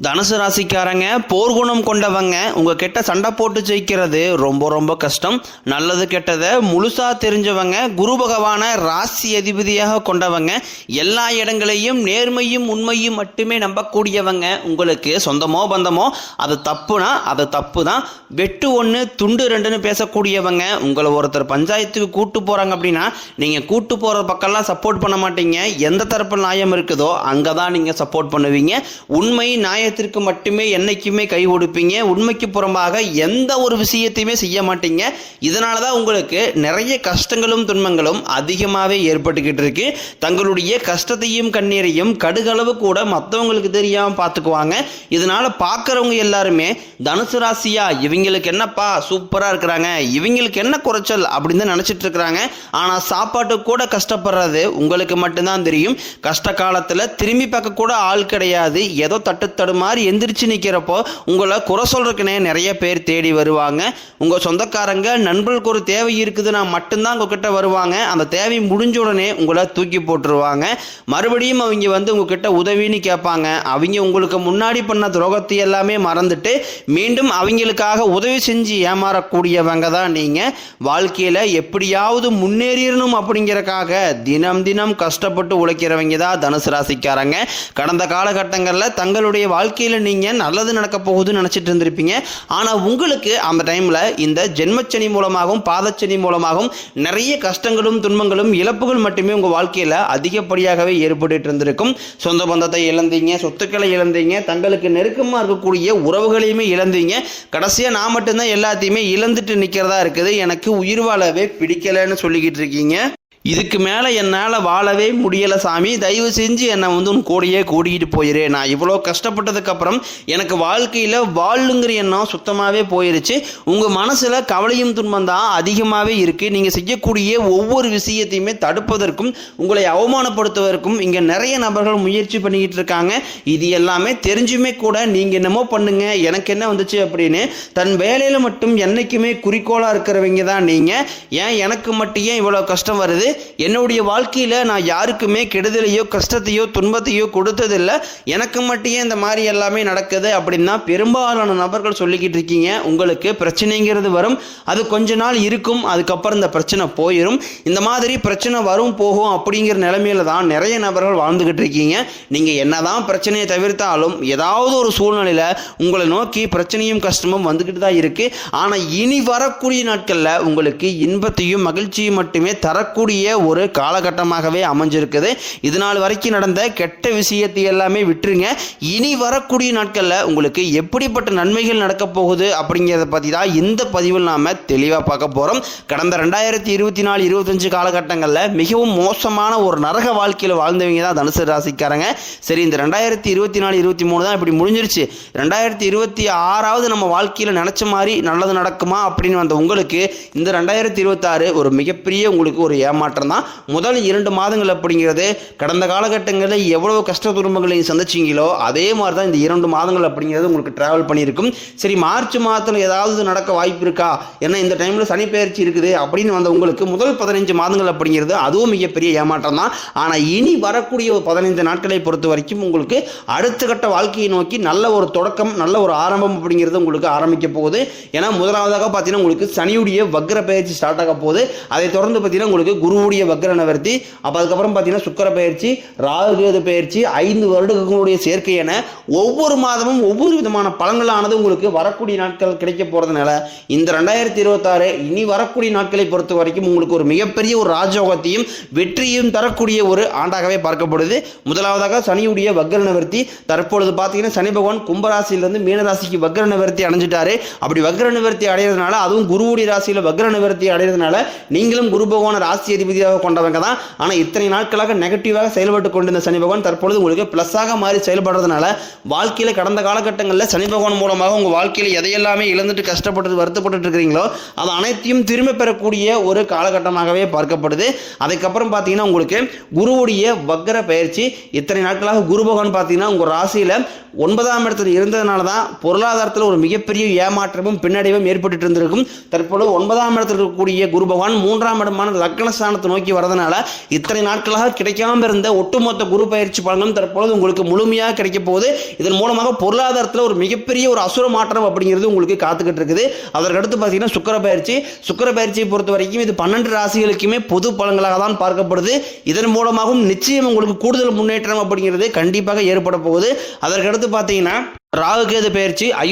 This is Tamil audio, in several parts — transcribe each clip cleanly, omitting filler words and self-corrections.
தனுசு ராசிக்காரங்க போர்க்குணம் கொண்டவங்க உங்ககிட்ட சண்டை போட்டு ஜெயிக்கிறது ரொம்ப ரொம்ப கஷ்டம். நல்லது கெட்டதை முழுசா தெரிஞ்சவங்க, குரு பகவான ராசி அதிபதியாக கொண்டவங்க, எல்லா இடங்களையும் நேர்மையும் உண்மையும் மட்டுமே நம்பக்கூடியவங்க. உங்களுக்கு சொந்தமோ பந்தமோ அது தப்புனா அது தப்பு தான், வெட்டு ஒன்று துண்டு ரெண்டுன்னு பேசக்கூடியவங்க. உங்களை ஒருத்தர் பஞ்சாயத்துக்கு கூட்டு போகிறாங்க அப்படின்னா நீங்கள் கூட்டு போகிற பக்கம்லாம் சப்போர்ட் பண்ண மாட்டீங்க. எந்த தரப்பு நியாயம் இருக்குதோ அங்கே தான் நீங்கள் சப்போர்ட் பண்ணுவீங்க. உண்மை நியாயத்திற்கு மட்டுமே என்னைக்குமே கை கொடுப்பீங்க. உண்மைக்கு புறம்பாக எந்த ஒரு விஷயத்தையுமே செய்ய மாட்டீங்க. இதனால தான் உங்களுக்கு நிறைய கஷ்டங்களும் துன்பங்களும் அதிகமாகவே ஏற்பட்டுக்கிட்டு இருக்கு. தங்களுடைய கஷ்டத்தையும் கண்ணீரையும் கடுகளவு கூட மற்றவங்களுக்கு தெரியாமல் பார்த்துக்குவாங்க. இதனால பார்க்குறவங்க எல்லாருமே தனுசு ராசியா இவங்களுக்கு என்னப்பா சூப்பராக இருக்கிறாங்க, இவங்களுக்கு என்ன குறைச்சல் அப்படின்னு தான் நினச்சிட்டு இருக்கிறாங்க. ஆனால் சாப்பாட்டுக்கு கூட கஷ்டப்படுறது உங்களுக்கு மட்டும்தான் தெரியும். கஷ்ட காலத்தில் திரும்பி பார்க்க கூட ஆள் கிடையாது. ஏதோ தட்டு மாதிரி எந்திரிச்சு நிற்கிறப்போ உங்களை குறை சொல்றதுக்குனே நிறைய பேர் தேடி வருவாங்க. உங்கள் சொந்தக்காரங்க நண்பர்களுக்கு ஒரு தேவை இருக்குதுன்னா மட்டும்தான் உங்ககிட்ட வருவாங்க. அந்த தேவை முடிஞ்ச உடனே உங்களை தூக்கி போட்டுருவாங்க. மறுபடியும் அவங்க வந்து உங்ககிட்ட உதவின்னு கேட்பாங்க. அவங்க உங்களுக்கு முன்னாடி பண்ண துரோகத்தை எல்லாமே மறந்துட்டு மீண்டும் அவங்களுக்காக உதவி செஞ்சு ஏமாறக்கூடியவங்க தான் நீங்கள். வாழ்க்கையில் எப்படியாவது முன்னேறிடணும் அப்படிங்கிறக்காக தினம் தினம் கஷ்டப்பட்டு உழைக்கிறவங்க தான் தனுசு ராசிக்காரங்க. கடந்த காலகட்டங்களில் தங்களுடைய வாழ்க்கையில் நீங்கள் நல்லது நடக்க போகுதுன்னு நினச்சிட்டு இருந்திருப்பீங்க. ஆனால் உங்களுக்கு அந்த டைமில் இந்த ஜென்மச்சனி மூலமாகவும் பாதச்சனி மூலமாகவும் நிறைய கஷ்டங்களும் துன்பங்களும் இழப்புகள் மட்டுமே உங்கள் வாழ்க்கையில் அதிகப்படியாகவே ஏற்பட்டு இருந்திருக்கும். சொந்த பந்தத்தை இழந்தீங்க, சொத்துக்களை இழந்தீங்க, தங்களுக்கு நெருக்கமாக இருக்கக்கூடிய உறவுகளையுமே இழந்தீங்க. கடைசியாக நான் மட்டும்தான் எல்லாத்தையுமே இழந்துட்டு நிற்கிறதா இருக்குது, எனக்கு உயிர் வாழவே பிடிக்கலைன்னு சொல்லிக்கிட்டு இருக்கீங்க. இதுக்கு மேலே என்னால் வாழவே முடியலை சாமி, தயவு செஞ்சு என்னை வந்து உன் கூடையே கூட்டிகிட்டு போயிரு. நான் இவ்வளோ கஷ்டப்பட்டதுக்கப்புறம் எனக்கு வாழ்க்கையில் வாழுங்கிற எண்ணம் சுத்தமாகவே போயிருச்சு. உங்கள் மனசில் கவலையும் துன்பம் தான் அதிகமாகவே இருக்குது. நீங்கள் செய்யக்கூடிய ஒவ்வொரு விஷயத்தையுமே தடுப்பதற்கும் உங்களை அவமானப்படுத்துவதற்கும் இங்கே நிறைய நபர்கள் முயற்சி பண்ணிக்கிட்டு இருக்காங்க. இது எல்லாமே தெரிஞ்சுமே கூட நீங்கள் என்னமோ பண்ணுங்க எனக்கு என்ன வந்துச்சு அப்படின்னு தன் வேலையில் மட்டும் என்றைக்குமே குறிக்கோளாக இருக்கிறவங்க தான் நீங்கள். ஏன் எனக்கு மட்டும் ஏன் இவ்வளோ கஷ்டம் வருது, என்னுடைய வாழ்க்கையில் நான் யாருக்குமே கெடுதலையோ கஷ்டத்தையோ துன்பத்தையோ கொடுத்ததில்லை, எனக்கு மட்டும் இந்த மாதிரி எல்லாமே நடக்குது அப்படின்னா பெரும்பாலான நபர்கள் சொல்லிக்கிட்டு இருக்கீங்க. உங்களுக்கு பிரச்சனைங்கிறது வரும், அது கொஞ்ச நாள் இருக்கும், அதுக்கப்புறம் இந்த பிரச்சனை போயிடும். இந்த மாதிரி பிரச்சனை வரும் போகும் அப்படிங்கிற நிலைமையில தான் நிறைய நபர்கள் வாழ்ந்துக்கிட்டு இருக்கீங்க. நீங்கள் என்னதான் பிரச்சனையை தவிர்த்தாலும் ஏதாவது ஒரு சூழ்நிலையில் உங்களை நோக்கி பிரச்சனையும் கஷ்டமும் வந்துக்கிட்டு தான் இருக்குது. ஆனால் இனி வரக்கூடிய நாட்களில் உங்களுக்கு இன்பத்தையும் மகிழ்ச்சியும் மட்டுமே தரக்கூடிய ஒரு காலகட்டமாகவே அமைஞ்சிருக்குது. இதனால் வரைக்கும் நடந்த கெட்ட விஷயத்தை எல்லாமே விட்டுருங்க. இனி வரக்கூடிய நாட்களில் உங்களுக்கு எப்படிப்பட்ட நன்மைகள் நடக்க போகுது அப்படிங்கிறத பற்றி தான் இந்த பதிவில் நாம் தெளிவாக பார்க்க போகிறோம். கடந்த 2024-25 காலகட்டங்களில் மிகவும் மோசமான ஒரு நரக வாழ்க்கையில் வாழ்ந்தவங்க தான் தனுசு ராசிக்காரங்க. சரி, இந்த 2024-23 தான் இப்படி முடிஞ்சிருச்சு. 2026 நம்ம வாழ்க்கையில் நினச்ச மாதிரி நல்லது நடக்குமா அப்படின்னு வந்த உங்களுக்கு இந்த 2026 ஒரு மிகப்பெரிய உங்களுக்கு ஒரு ஏமாற்றம் தான். முதல் 2 மாதங்கள் அப்படிங்கிறது கடந்த காலகட்டங்களில் எவ்வளவு கஷ்ட துன்பங்களை சந்திச்சிங்களோ அதே மாதிரி தான் இந்த 2 மாதங்கள் அப்படிங்கிறது உங்களுக்கு டிராவல் பண்ணியிருக்கும். சரி, மார்ச் மாதத்தில் ஏதாவது நடக்க வாய்ப்பு இருக்கா, ஏன்னா இந்த டைமில் சனி பெயர்ச்சி இருக்குது அப்படின்னு வந்த உங்களுக்கு முதல் 15 மாதங்கள் அப்படிங்கிறது அதுவும் மிகப்பெரிய ஏமாற்றம் தான். ஆனால் இனி வரக்கூடிய 15 நாட்களை பொறுத்த வரைக்கும் உங்களுக்கு அடுத்த கட்ட வாழ்க்கையை நோக்கி நல்ல ஒரு தொடக்கம், நல்ல ஒரு ஆரம்பம் அப்படிங்கிறது உங்களுக்கு ஆரம்பிக்க போகுது. ஏன்னா முதலாவதாக பார்த்தீங்கன்னா உங்களுக்கு சனியுடைய வக்ர பயிற்சி ஸ்டார்ட் ஆக போகுது. அதை தொடர்ந்து பார்த்தீங்கன்னா உங்களுக்கு குருவுடைய வக்ர நிவர்த்தி, அப்போ அதுக்கப்புறம் பார்த்தீங்கன்னா சுக்கிர பயிற்சி, ராகு கேது பயிற்சி, 5 வருடங்களுடைய சேர்க்கை என ஒவ்வொரு மாதமும் ஒவ்வொரு விதமான பலன்களானது உங்களுக்கு வரக்கூடிய நாட்கள் கிடைக்க போகிறதுனால இந்த 2026 இனி வரக்கூடிய நாட்களை பொறுத்த வரைக்கும் உங்களுக்கு ஒரு மிகப்பெரிய ஒரு ராஜயோகத்தையும் வெற்றியும் தரக்கூடிய ஒரு ஆண்டாகவே பார்க்கப்படுது. முதலாவதாக சனியுடைய வக்ர நிவர்த்தி. தற்பொழுது பார்த்தீங்கன்னா சனி பகவான் கும்பராசியிலிருந்து மீனராசிக்கு வக்ர நிவர்த்தி அடைஞ்சிட்டாரு. அப்படி வக்ர நிவர்த்தி அடைகிறதுனால, அதுவும் குருவுடைய ராசியில் வக்ர நிவர்த்தி அடைகிறதுனால நீங்களும் குரு பகவான் ராசி அதிபதியாக கொண்டவங்க தான். ஆனால் இத்தனை நாட்களாக நெகட்டிவாக செயல்பட்டு கொண்டிருந்த சனி பகவான் தற்பொழுது உங்களுக்கு பிளஸ்ஸாக மாறி செயல்படுறதுனால வாழ்க்கையில் கடந்த காலகட்டங்களில் சனி பகவான் மூலமாக உங்கள் வாழ்க்கையில் எதையெல்லாமே இழந்துட்டு கஷ்டப்பட்டு வருத்தப்பட்டு இருக்கிறீங்களோ அது அனைத்தையும் திரும்ப பெறக்கூடிய ஒரு காலகட்டமாகவே பார்க்கப்படுது. அதுக்கப்புறம் பார்த்தீங்கன்னா உங்களுக்கு குருவுடைய வக்ர பயிற்சி. இத்தனை நாட்களாக குரு பகவான் பார்த்தீங்கன்னா உங்கள் ராசியில் 9ஆம் இடத்துல இருந்ததுனால தான் பொருளாதாரத்தில் ஒரு மிகப்பெரிய ஏமாற்றமும் பின்னடைவும் ஏற்பட்டு இருந்திருக்கும். தற்பொழுது 9ஆம் இடத்தில் இருக்கக்கூடிய குரு பகவான் 3ஆம் இடமான லக்னஸ்தானத்தில் லாபஸ்தானத்தை நோக்கி வரதுனால இத்தனை நாட்களாக கிடைக்காம இருந்த ஒட்டுமொத்த குரு பயிற்சி பலன்களும் தற்பொழுது உங்களுக்கு முழுமையாக கிடைக்க போகுது. இதன் மூலமாக பொருளாதாரத்தில் ஒரு மிகப்பெரிய ஒரு அசுர மாற்றம் அப்படிங்கிறது உங்களுக்கு காத்துக்கிட்டு இருக்குது. அதற்கடுத்து பார்த்தீங்கன்னா சுக்கிர பயிற்சியை பொறுத்த வரைக்கும் இது 12 ராசிகளுக்குமே பொது பலன்களாக தான் பார்க்கப்படுது. இதன் மூலமாகவும் நிச்சயம் உங்களுக்கு கூடுதல் முன்னேற்றம் அப்படிங்கிறது கண்டிப்பாக ஏற்பட போகுது. அதற்கடுத்து பார்த்தீங்கன்னா ராகுகேது பயிற்சி.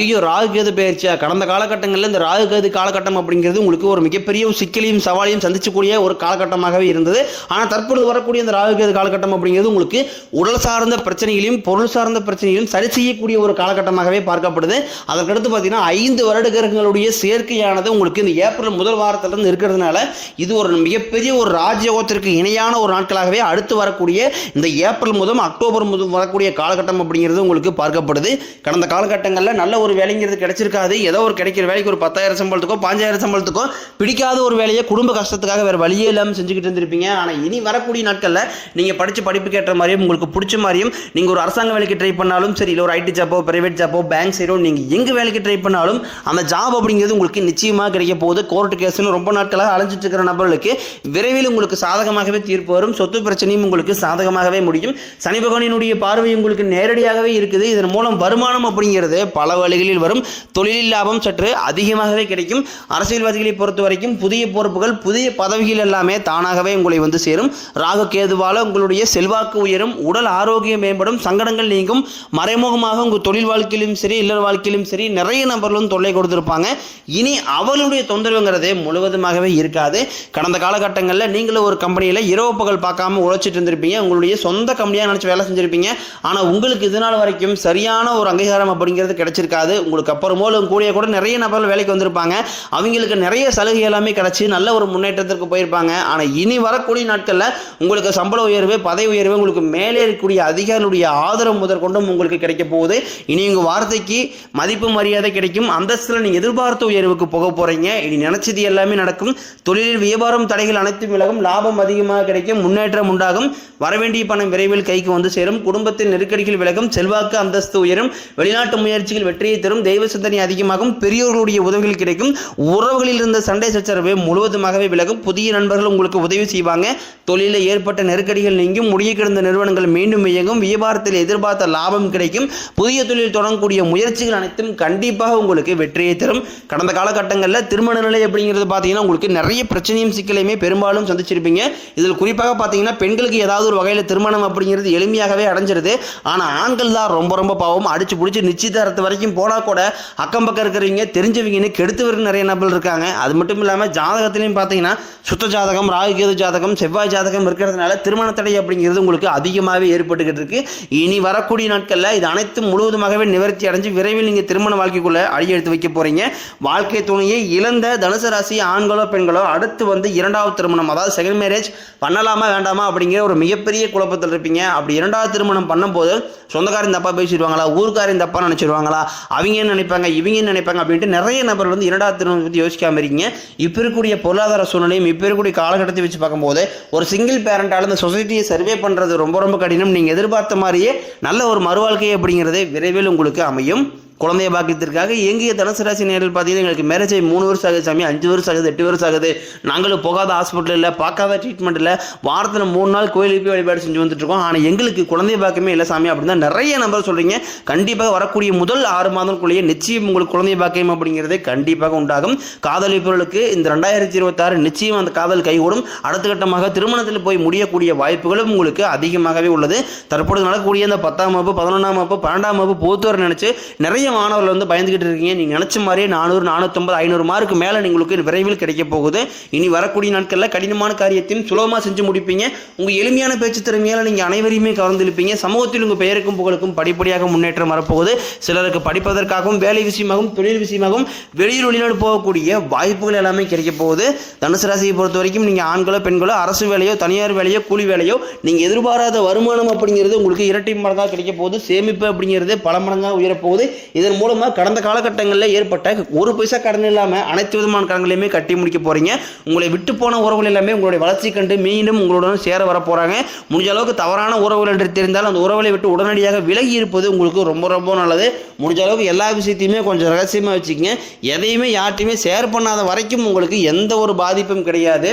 ராகுகேது பயிற்சியா கடந்த காலகட்டங்களில் இந்த ராகுகேது காலகட்டம் அப்படிங்கிறது உங்களுக்கு ஒரு மிகப்பெரிய ஒரு சிக்கலையும் சவாலையும் சந்திச்சக்கூடிய ஒரு காலகட்டமாகவே இருந்தது. ஆனால் தற்பொழுது வரக்கூடிய இந்த ராகுகேது காலகட்டம் அப்படிங்கிறது உங்களுக்கு உடல் சார்ந்த பிரச்சனைகளையும் பொருள் சார்ந்த பிரச்சனைகளையும் சரி செய்யக்கூடிய ஒரு காலகட்டமாகவே பார்க்கப்படுது. அதற்கடுத்து பார்த்தீங்கன்னா 5 வருட கிரகங்களுடைய சேர்க்கையானது உங்களுக்கு இந்த ஏப்ரல் முதல் வாரத்திலிருந்து இருக்கிறதுனால இது ஒரு மிகப்பெரிய ஒரு ராஜயோகத்திற்கு இணையான ஒரு நாட்களாகவே அடுத்து வரக்கூடிய இந்த ஏப்ரல் முதல் அக்டோபர் முதல் வரக்கூடிய காலகட்டம் அப்படிங்கிறது உங்களுக்கு பார்க்கப்படுது. கடந்த காலகட்டங்களில் நல்ல ஒரு வேலைங்கிறது கிடைச்சிருக்காது. ஏதோ ஒரு கிடைக்கிற வேலைக்கு ஒரு 10,000 சம்பளத்துக்கோ 5,000 சம்பளத்துக்கோ பிடிக்காத ஒரு வேலையை குடும்ப கஷ்டத்துக்காக வேறு வழியே இல்லாமல் செஞ்சுக்கிட்டு இருந்திருப்பீங்க. ஆனால் இனி வரக்கூடிய நாட்களில் நீங்கள் படித்த படிப்புக்கு ஏற்ற மாதிரியும் உங்களுக்கு பிடிச்ச மாதிரியும் நீங்கள் ஒரு அரசாங்க வேலைக்கு ட்ரை பண்ணாலும் சரி, இல்லை ஒரு ஐடி ஜாப்போ பிரைவேட் ஜாப்போ பேங்க் சைடோ நீங்கள் எங்கே வேலைக்கு ட்ரை பண்ணாலும் அந்த ஜாப் அப்படிங்கிறது உங்களுக்கு நிச்சயமாக கிடைக்க போகுது. கோர்ட்டு கேஸ்னு ரொம்ப நாட்களாக அலைஞ்சிட்டு இருக்கிற நபர்களுக்கு விரைவில் உங்களுக்கு சாதகமாகவே தீர்ப்பு வரும். சொத்து பிரச்சனையும் உங்களுக்கு சாதகமாகவே முடியும். சனி பகவானினுடைய பார்வை உங்களுக்கு நேரடியாகவே இருக்குது. இதன் மூலம் வருமானம் அப்படிங்கிறது பல வழிகளில் வரும். தொழிலில் லாபம் சற்று அதிகமாகவே கிடைக்கும். அரசியல்வாதிகளை பொறுத்த வரைக்கும் புதிய பொறுப்புகள் புதிய பதவிகள் எல்லாமே தானாகவே உங்களை வந்து சேரும். ராகு கேதுவால உங்களுடைய செல்வாக்கு உயரும், உடல் ஆரோக்கியம் மேம்படும், சங்கடங்கள் நீங்கும். மறைமுகமாக உங்கள் தொழில் வாழ்க்கையிலும் சரி இல்லற வாழ்க்கையிலும் சரி நிறைய நபர்களும் தொல்லை கொடுத்திருப்பாங்க. இனி அவர்களுடைய தொந்தரவுங்கிறதே முழுவதுமாகவே இருக்காது. கடந்த காலகட்டங்களில் நீங்களும் ஒரு கம்பெனியில் இரவு பகல் பார்க்காம உழைச்சிட்டு இருந்திருப்பீங்க. உங்களுடைய சொந்த கம்பெனியாக நினச்சி வேலை செஞ்சிருப்பீங்க. ஆனால் உங்களுக்கு இதனால் வரைக்கும் சரியான ஒரு அங்கீகாரம் அப்படிங்கிறது கிடைச்சிருக்காது. உங்களுக்கு அப்புறமோ கூட நிறைய நபர்கள் வேலைக்கு வந்திருப்பாங்க. அவங்களுக்கு நிறைய சலுகை எல்லாமே கிடைச்சி நல்ல ஒரு முன்னேற்றத்திற்கு போயிருப்பாங்க. ஆனால் இனி வரக்கூடிய நாட்களில் உங்களுக்கு சம்பள உயர்வு பதவி உயர்வு உங்களுக்கு மேலே இருக்கக்கூடிய அதிகாரிகளுடைய ஆதரவு முதற்கொண்டும் உங்களுக்கு கிடைக்க போகுது. இனி உங்கள் வார்த்தைக்கு மதிப்பு மரியாதை கிடைக்கும். அந்தஸ்தில் நீங்கள் எதிர்பார்த்த உயர்வுக்கு போக போகிறீங்க. இனி நினைச்சது எல்லாமே நடக்கும். தொழிலில் வியாபாரம் தடைகள் அனைத்தும் விலகும். லாபம் அதிகமாக கிடைக்கும். முன்னேற்றம் உண்டாகும். வரவேண்டிய பணம் விரைவில் கைக்கு வந்து சேரும். குடும்பத்தில் நெருக்கடிகள் விலகும். செல்வாக்கு அந்தஸ்து உயரும். வெளிநாட்டு முயற்சிகள் வெற்றியை தரும். தெய்வ சிந்தனை அதிகமாகும். பெரியோர்களுடைய உதவிகள் கிடைக்கும். உறவுகளில் இருந்த சண்டை சச்சரவு முழுவதுமாகவே விலகும். புதிய நண்பர்கள் உங்களுக்கு உதவி செய்வாங்க. தொழிலில் ஏற்பட்ட நெருக்கடிகள் நீங்கும். முடிய கிடந்த நிறுவனங்கள் மீண்டும் இயங்கும். வியாபாரத்தில் எதிர்பார்த்த லாபம் கிடைக்கும். புதிய தொழில் தொடங்கக்கூடிய முயற்சிகள் அனைத்தும் கண்டிப்பாக உங்களுக்கு வெற்றியை தரும். கடந்த காலகட்டங்களில் திருமண நிலை அப்படிங்கிறது பார்த்தீங்கன்னா உங்களுக்கு நிறைய பிரச்சனையும் சிக்கலையுமே பெரும்பாலும் சந்திச்சிருப்பீங்க. இதில் குறிப்பாக பார்த்தீங்கன்னா பெண்களுக்கு ஏதாவது ஒரு வகையில் திருமணம் அப்படிங்கிறது எளிமையாகவே அடைஞ்சிருது. ஆனால் ஆண்கள் தான் ரொம்ப பாவம் அடிச்சு பிடிச்சி நிச்சயதாரத்து வரைக்கும் போனால் கூட அக்கம் பக்கம் இருக்கிறவங்க தெரிஞ்சவங்கன்னு கெடுத்தவர்கள் நிறைய நபர்கள் இருக்காங்க. அது மட்டும் இல்லாமல் ஜாதகத்திலையும் பார்த்தீங்கன்னா சுத்த ஜாதகம் ராகுகேது ஜாதகம் செவ்வாய் ஜாதகம் இருக்கிறதுனால திருமண தடை அப்படிங்கிறது உங்களுக்கு அதிகமாகவே ஏற்பட்டுக்கிட்டு இருக்கு. இனி வரக்கூடிய நாட்களில் இது அனைத்தும் முழுவதுமாகவே நிவர்த்தி அடைஞ்சு விரைவில் நீங்கள் திருமண வாழ்க்கைக்குள்ளே அடி எடுத்து வைக்க போகிறீங்க. வாழ்க்கை துணையை இழந்த தனுசு ராசி ஆண்களோ பெண்களோ அடுத்து வந்து 2வது திருமணம் அதாவது செகண்ட் மேரேஜ் பண்ணலாமா வேண்டாமா அப்படிங்கிற ஒரு மிகப்பெரிய குழப்பத்தில் இருப்பீங்க. அப்படி 2வது திருமணம் பண்ணும்போது சொந்தக்காரன் தப்பா பேசிடுவாங்களா, ஊருக்காரன் தப்பா நினைச்சிருவாங்களா, அவங்க என்ன நினைப்பாங்க இவங்க என்ன நினைப்பாங்க அப்படின்ட்டு நிறைய நபர் வந்து 2வது திருமணத்தை பற்றி யோசிக்காம இருக்கீங்க. இப்போ இருக்கக்கூடிய பொருளாதார சூழ்நிலையும் இப்போ இருக்கக்கூடிய காலகட்டத்தை வச்சு பார்க்கும்போது ஒரு சிங்கிள் பேரண்டால் இந்த சொசைட்டியை சர்வே பண்ணுறது ரொம்ப கடினம். நீங்கள் எதிர்பார்த்த மாதிரியே நல்ல ஒரு மறுவாழ்க்கை அப்படிங்கிறது விரைவில் உங்களுக்கு அமையும். குழந்தைய பாக்கியத்திற்காக எங்கிய தனுசு ராசி நேரில் பார்த்தீங்கன்னா எங்களுக்கு மேரேஜ் ஆகி 3 வருஷம் ஆகுது சாமி, 5 வருஷம் ஆகுது, 8 வருஷம் ஆகுது, நாங்களும் போகாத ஹாஸ்பிட்டல் இல்லை, பார்க்காத ட்ரீட்மெண்ட் இல்லை, வாரத்தில் 3 நாள் கோயிலுக்கு போய் வழிபாடு செஞ்சு வந்துட்டுருக்கோம், ஆனால் எங்களுக்கு குழந்தைய பாக்கியமே இல்லை சாமி அப்படின்னு தான் நிறைய நம்பர் சொல்கிறீங்க. கண்டிப்பாக வரக்கூடிய முதல் 6 மாதங்களுக்குள்ளேயே நிச்சயம் உங்களுக்கு குழந்தைய பாக்கியம் அப்படிங்கிறது கண்டிப்பாக உண்டாகும். காதலிப்பவர்களுக்கு இந்த 2026 நிச்சயம் அந்த காதல் கைகூடும். அடுத்த கட்டமாக திருமணத்தில் போய் முடியக்கூடிய வாய்ப்புகளும் உங்களுக்கு அதிகமாகவே உள்ளது. தற்பொழுது நடக்கக்கூடிய இந்த 10ஆம் வகுப்பு 11ஆம் வகுப்பு 12ஆம் வகுப்பு போத்துவரை நினைச்சு நிறைய மாணவர்கள் வந்து பயந்துகிட்டு இருக்கீங்க. நீங்க நினைச்ச மாதிரியே 400 450 500 மார்க்கு மேல உங்களுக்கு விரைவில் கிடைக்க போகுது. இனி வரக்கூடிய நாட்களில் கடினமான காரியத்தையும் சுலபமாக செஞ்சு முடிப்பீங்க. உங்க எளிமையான பேச்சு திறமையால நீங்க அனைவரையுமே கவர்ந்திருப்பீங்க. சமூகத்தில் உங்க பெயருக்கும் புகழுக்கும் படிப்படியாக முன்னேற்றம் வரப்போகுது. சிலருக்கு படிப்பதற்காகவும் வேலை விஷயமாகவும் தொழில் விஷயமாகவும் வெளியூர் வெளிநாடு போகக்கூடிய வாய்ப்புகள் எல்லாமே கிடைக்க போகுது. தனுசு ராசியை பொறுத்த வரைக்கும் நீங்க ஆண்களோ பெண்களோ அரசு வேலையோ தனியார் வேலையோ கூலி வேலையோ நீங்க எதிர்பாராத வருமானம் அப்படிங்கிறது உங்களுக்கு இரட்டை மடங்காக கிடைக்க போகுது. சேமிப்பு அப்படிங்கிறது பல மடங்காக உயரப்போகுது. இதன் மூலமாக கடந்த காலகட்டங்களில் ஏற்பட்ட 1 பைசா கடன் இல்லாமல் அனைத்து விதமான கடன்களையுமே கட்டி முடிக்க போறீங்க. உங்களை விட்டு போன உறவுகள் எல்லாமே உங்களுடைய வளர்ச்சி கண்டு மீண்டும் உங்களுடன் சேர வர போறாங்க. முடிஞ்ச அளவுக்கு தவறான உறவுகள் என்று தெரிந்தால் அந்த உறவுகளை விட்டு உடனடியாக விலகி இருப்பது உங்களுக்கு ரொம்ப நல்லது. முடிஞ்ச அளவுக்கு எல்லா விஷயத்தையுமே கொஞ்சம் ரகசியமாக வச்சுக்கங்க. எதையுமே யார்ட்டையுமே ஷேர் பண்ணாத வரைக்கும் உங்களுக்கு எந்த ஒரு பாதிப்பும் கிடையாது.